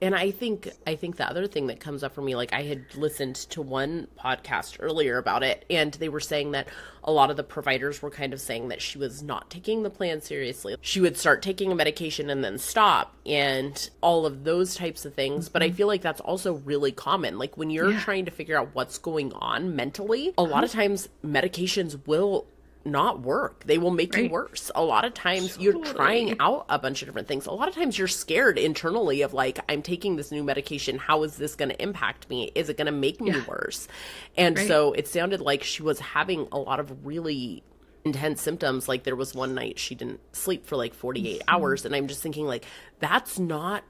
And I think the other thing that comes up for me, like I had listened to one podcast earlier about it, and they were saying that a lot of the providers were kind of saying that she was not taking the plan seriously. She would start taking a medication and then stop, and all of those types of things. But I feel like that's also really common. Like when you're trying to figure out what's going on mentally, a lot of times medications will not work. They will make you worse. A lot of times you're trying out a bunch of different things. A lot of times you're scared internally of like, I'm taking this new medication. How is this going to impact me? Is it going to make me worse? And so it sounded like she was having a lot of really intense symptoms. Like there was one night she didn't sleep for like 48 hours. And I'm just thinking like, that's not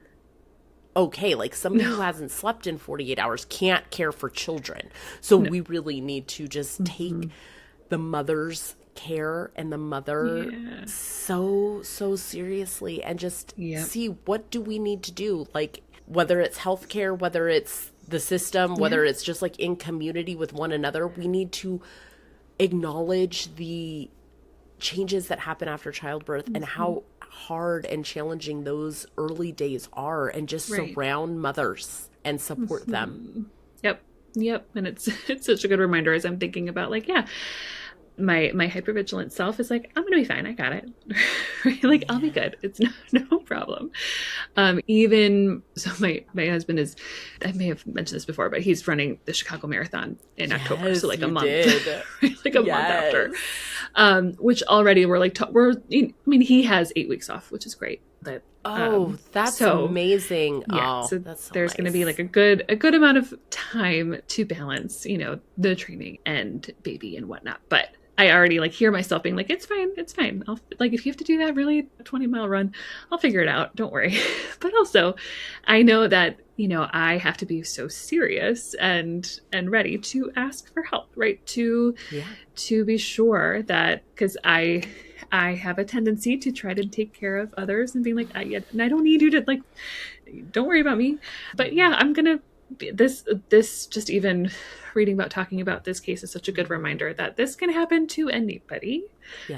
okay. Like somebody who hasn't slept in 48 hours can't care for children. So we really need to just take the mother's care and the mother so seriously, and just see what do we need to do, like whether it's healthcare, whether it's the system, whether it's just like in community with one another. We need to acknowledge the changes that happen after childbirth and how hard and challenging those early days are, and just surround mothers and support them. Yep. And it's such a good reminder as I'm thinking about like, yeah, my hypervigilant self is like, I'm gonna be fine. I got it. Right? Like, I'll be good. It's no problem. Even so, my husband is, I may have mentioned this before, but he's running the Chicago Marathon in October. So like a month, like a month after, which already we're like, I mean, he has 8 weeks off, which is great. But, that's amazing. Yeah, oh, so that's so there's nice. going to be like a good amount of time to balance, you know, the training and baby and whatnot. But I already like hear myself being like, it's fine. I'll like, if you have to do that really 20-mile run, I'll figure it out. Don't worry. But also I know that, you know, I have to be so serious and ready to ask for help, right? To be sure that, because I have a tendency to try to take care of others and being like, I don't need you to like, don't worry about me. But yeah, I'm going to, this just even reading about talking about this case is such a good reminder that this can happen to anybody,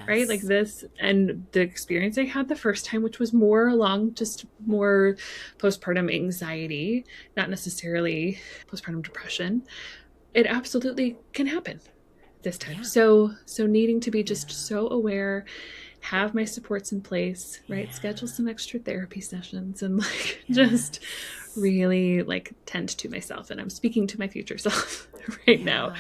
right? Like this, and the experience I had the first time, which was more along just more postpartum anxiety, not necessarily postpartum depression, it absolutely can happen this time. So needing to be just so aware, have my supports in place, right? Schedule some extra therapy sessions and like just really like tend to myself. And I'm speaking to my future self right now,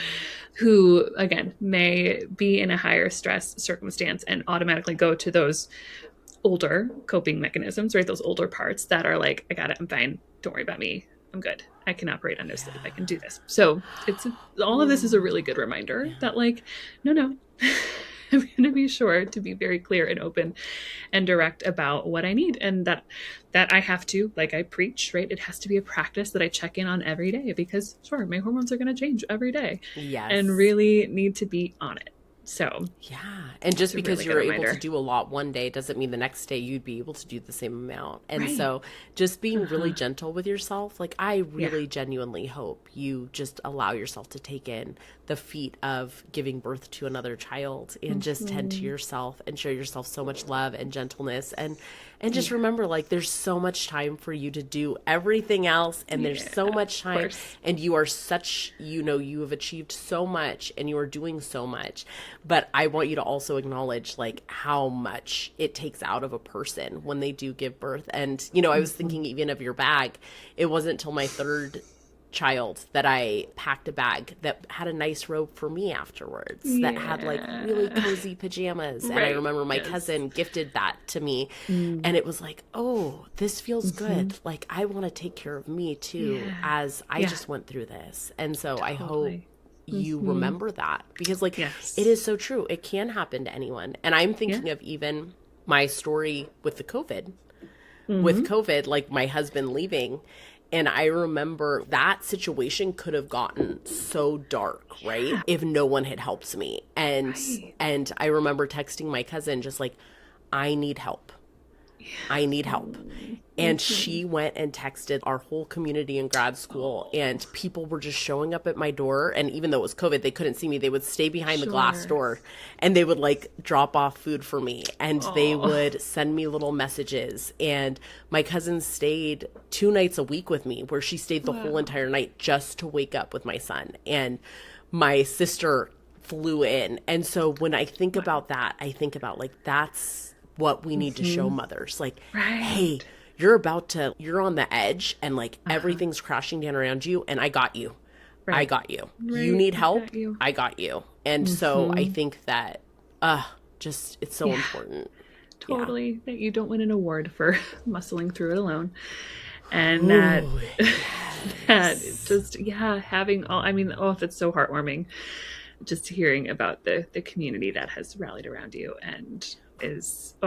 who again may be in a higher stress circumstance and automatically go to those older coping mechanisms, right? Those older parts that are like, I got it, I'm fine, don't worry about me, I'm good, I can operate under sleep, I can do this. So it's all of this is a really good reminder that like, no, I'm going to be sure to be very clear and open and direct about what I need, and that I have to, like I preach, right? It has to be a practice that I check in on every day, because sure, my hormones are going to change every day, and really need to be on it. So and just because you're able to do a lot one day doesn't mean the next day you'd be able to do the same amount. And so just being really gentle with yourself, like I really genuinely hope you just allow yourself to take in the feat of giving birth to another child and just tend to yourself and show yourself so much love and gentleness, and just remember, like, there's so much time for you to do everything else, and there's so much time, and you are such, you know, you have achieved so much and you are doing so much. But I want you to also acknowledge like how much it takes out of a person when they do give birth. And, you know, I was thinking even of your bag. It wasn't until my third child that I packed a bag that had a nice robe for me afterwards, that had like really cozy pajamas. And I remember my cousin gifted that to me, and it was like, oh, this feels good. Like I want to take care of me too, as I just went through this. And so I hope you remember that, because like it is so true. It can happen to anyone. And I'm thinking of even my story with the COVID, with COVID, like my husband leaving. And I remember that situation could have gotten so dark, right? If no one had helped me. And I remember texting my cousin just like, I need help. I need help. And she went and texted our whole community in grad school, and people were just showing up at my door. And even though it was COVID, they couldn't see me. They would stay behind the glass door, and they would like drop off food for me, and they would send me little messages. And my cousin stayed 2 nights a week with me, where she stayed the whole entire night just to wake up with my son. And my sister flew in. And so when I think about that, I think about like, that's what we need to show mothers. Like, hey, you're on the edge, and like everything's crashing down around you, and I got you. I got you. You need help. I got you. And so I think that, just, it's so important. Totally. That you don't win an award for muscling through it alone. And that just, having all, I mean, that's so heartwarming. Just hearing about the community that has rallied around you, and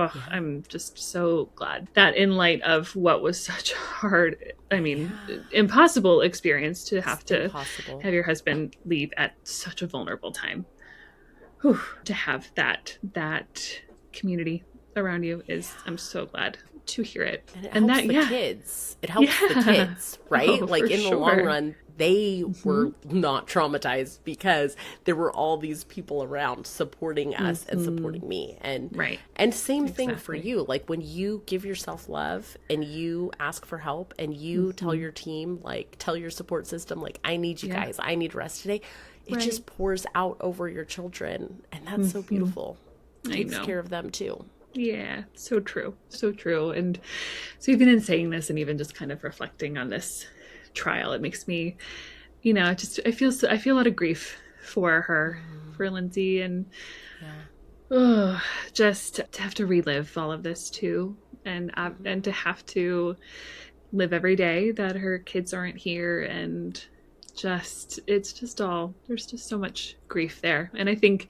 I'm just so glad that in light of what was such a hard, I mean, impossible experience to have have your husband leave at such a vulnerable time, to have that community around you I'm so glad to hear it. And it helps the kids. It helps the kids, right? Like in the long run, they were not traumatized because there were all these people around supporting us and supporting me. And and same thing for you. Like when you give yourself love and you ask for help and you tell your team, like tell your support system, like I need you guys, I need rest today. It just pours out over your children, and that's so beautiful. Takes care of them too. Yeah, so true. So true. And so even in saying this and even just kind of reflecting on this trial, it makes me, you know, I feel a lot of grief for her, for Lindsay, and just to have to relive all of this too, and to have to live every day that her kids aren't here, and there's just so much grief there. And I think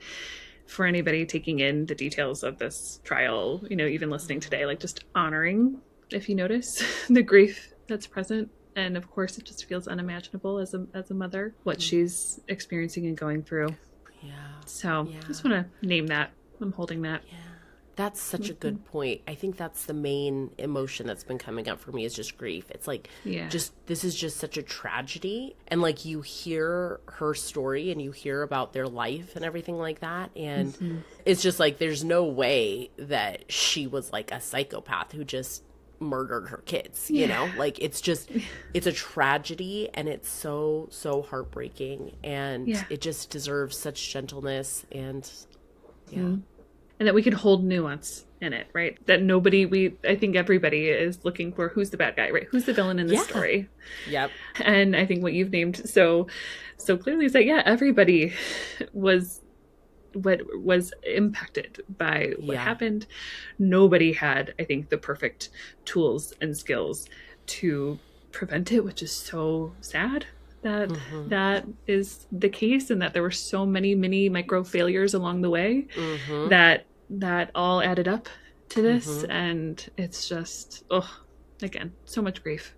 for anybody taking in the details of this trial, you know, even listening today, like just honoring, if you notice, the grief that's present. And of course, it just feels unimaginable as a mother, what she's experiencing and going through. Yeah. So I just want to name that. I'm holding that. Yeah. That's such a good point. I think that's the main emotion that's been coming up for me is just grief. It's like, this is just such a tragedy. And like you hear her story and you hear about their life and everything like that. And it's just like, there's no way that she was like a psychopath who just murdered her kids, you know, like it's a tragedy, and it's so heartbreaking, and it just deserves such gentleness and and that we can hold nuance in it, right? That I think everybody is looking for who's the bad guy, right? Who's the villain in this story? Yep. And I think what you've named so clearly is that, everybody was impacted by what happened. Nobody had, I think, the perfect tools and skills to prevent it, which is so sad that that is the case, and that there were so many mini micro failures along the way that all added up to this. And it's just, again, so much grief.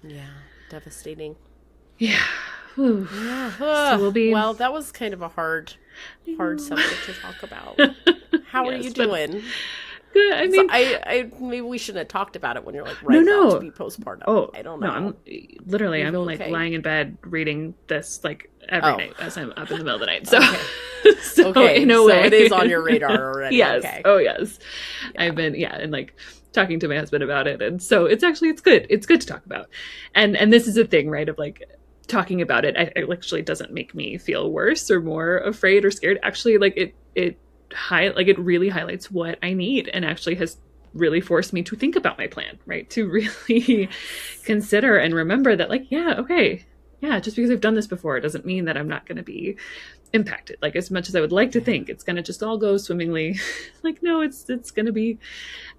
Yeah, devastating. Yeah. So well, that was kind of a hard subject to talk about. How are you doing? Good. I mean, I maybe we shouldn't have talked about it when you're like about to be postpartum. Oh, I don't know. I'm like lying in bed reading this like every night as I'm up in the middle of the night. So, in a way, it is on your radar already. Yes. Okay. Oh, yes. Yeah. I've been and like talking to my husband about it, and so it's good. It's good to talk about, and this is a thing, right? Of like talking about it, it actually doesn't make me feel worse or more afraid or scared. Actually, like it really highlights what I need, and actually has really forced me to think about my plan, right? To really consider and remember that, like, just because I've done this before, it doesn't mean that I'm not going to be impacted. Like, as much as I would like to think it's going to just all go swimmingly, like, no, it's going to be,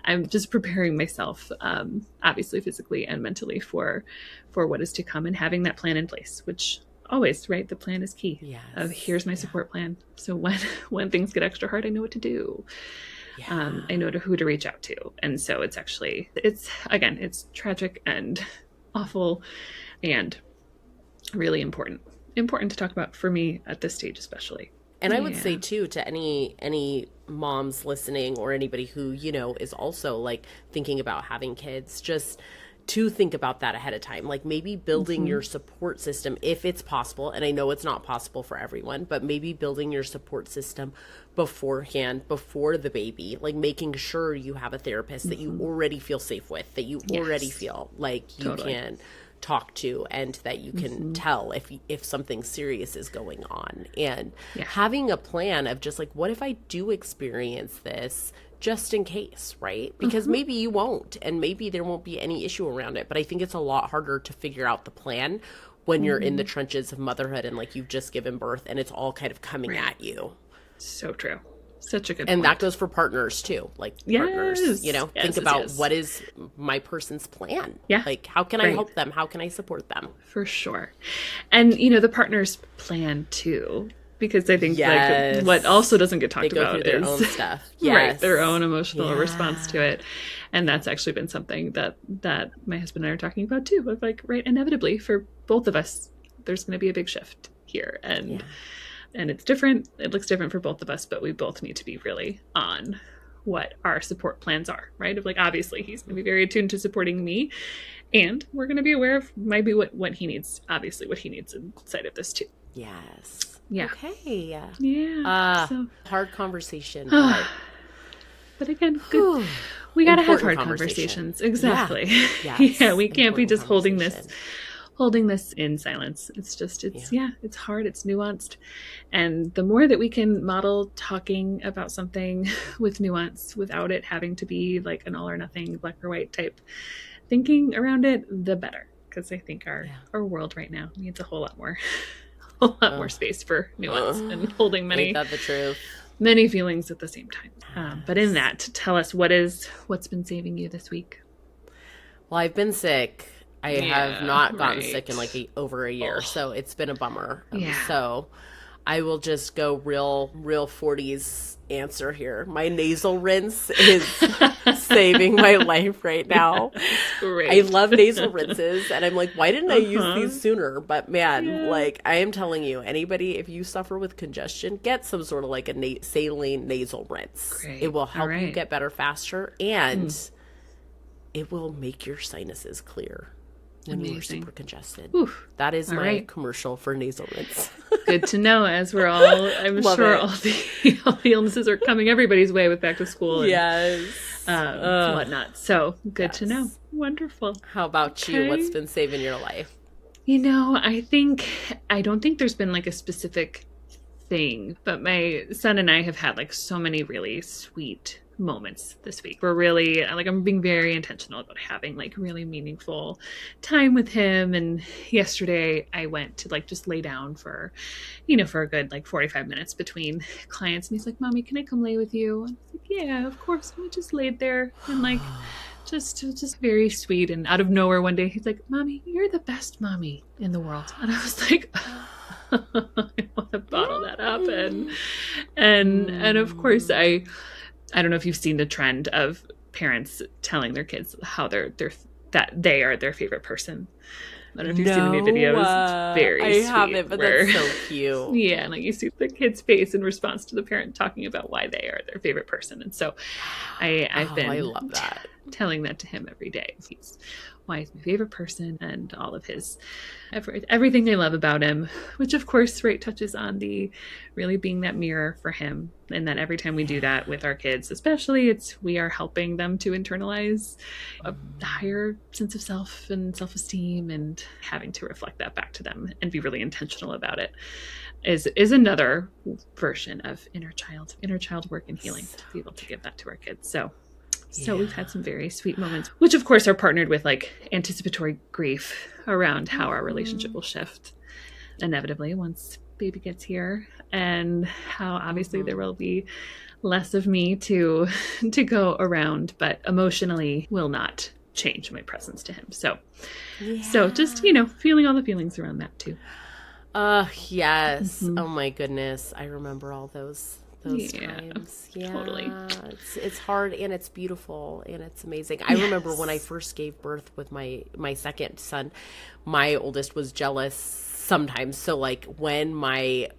I'm just preparing myself, obviously physically and mentally for what is to come, and having that plan in place, which always, right? The plan is key. Yes. Here's my support plan. So when things get extra hard, I know what to do. I know who to reach out to. And so it's tragic and awful and really important to talk about for me at this stage, especially. And I would say too, to any moms listening, or anybody who, you know, is also like thinking about having kids, just to think about that ahead of time, like maybe building your support system if it's possible. And I know it's not possible for everyone, but maybe building your support system beforehand, before the baby, like making sure you have a therapist that you already feel safe with, that you already feel like you can talk to, and that you can tell if something serious is going on, and having a plan of just like, what if I do experience this, just in case, right? Because maybe you won't, and maybe there won't be any issue around it. But I think it's a lot harder to figure out the plan when you're in the trenches of motherhood, and like you've just given birth and it's all kind of coming at you. So true. Such a good point. And that goes for partners too. Like partners, you know, think about what is my person's plan? Yeah. Like, how can I help them? How can I support them? For sure. And, you know, the partner's plan too. Because I think like what also doesn't get talked about their is own stuff. Their own emotional response to it. And that's actually been something that my husband and I are talking about too. Of like, inevitably for both of us, there's going to be a big shift here. And it's different. It looks different for both of us, but we both need to be really on what our support plans are, right? Of like, obviously he's going to be very attuned to supporting me, and we're going to be aware of maybe what he needs, obviously what he needs inside of this too. Yes. Yeah. Okay. Yeah. So hard conversation. But again, good. We got to have hard conversations. Exactly. Yeah. Yes. Yeah. We can't be just holding this in silence. It's hard. It's nuanced. And the more that we can model talking about something with nuance without it having to be like an all or nothing, black or white type thinking around it, the better. Because I think our world right now needs a whole lot more space for nuance and holding Ain't that the truth? many feelings at the same time. But in that, tell us what's been saving you this week. Well, I've been sick. I have not gotten sick in like over a year, so it's been a bummer. So I will just go real 40s answer here. My nasal rinse is saving my life right now. I love nasal rinses, and I'm like, why didn't I use these sooner? But man, like I am telling you, anybody, if you suffer with congestion, get some sort of like a saline nasal rinse. Great. It will help you get better faster, and it will make your sinuses clear. When you were super congested. Oof. That is my commercial for nasal rinse. Good to know, as we're all, I'm sure all the illnesses are coming everybody's way with back to school and whatnot. So good to know. Wonderful. How about you? What's been saving your life? I don't think there's been like a specific thing, but my son and I have had like so many really sweet moments this week. We're really I'm being very intentional about having like really meaningful time with him. And yesterday I went to like just lay down for a good like 45 minutes between clients, and he's like, "Mommy, can I come lay with you?" And I was like, "Yeah, of course." And we just laid there and like just very sweet. And out of nowhere one day he's like, "Mommy, you're the best mommy in the world." And I was like, I want to bottle that up. And of course I don't know if you've seen the trend of parents telling their kids how that they are their favorite person. I don't know if you've seen any videos. It's very sweet. I haven't, but that's so cute. Yeah, and like you see the kid's face in response to the parent talking about why they are their favorite person. And so I've been I love that. Telling that to him every day. Why he's my favorite person, and all of his everything I love about him, which of course touches on the really being that mirror for him. And that every time we do that with our kids, especially, we are helping them to internalize a higher sense of self and self-esteem, and having to reflect that back to them and be really intentional about it is another version of inner child work and healing, to be able to give that to our kids. So we've had some very sweet moments, which of course are partnered with like anticipatory grief around how our relationship will shift inevitably once baby gets here, and how obviously there will be less of me to go around, but emotionally will not change my presence to him. So just, feeling all the feelings around that too. Yes. Mm-hmm. Oh my goodness. I remember all those times. Yeah, totally. It's hard, and it's beautiful, and it's amazing. I remember when I first gave birth with my second son, my oldest was jealous sometimes. So like when my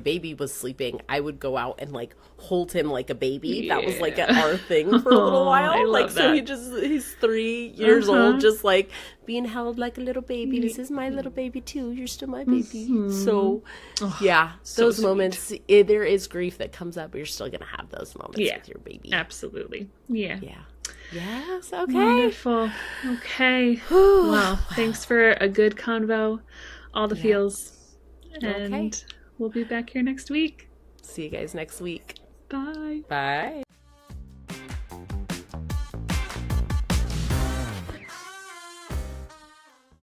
baby was sleeping, I would go out and like hold him like a baby. That was like our thing for a little while. Like, so he's 3 years old, just like being held like a little baby. This is my little baby too. You're still my baby. So those moments, there is grief that comes up, but you're still going to have those moments with your baby. Absolutely. Yeah. Yes. Okay. Wonderful. Okay. Well, thanks for a good convo. All the feels. And we'll be back here next week. See you guys next week. Bye. Bye.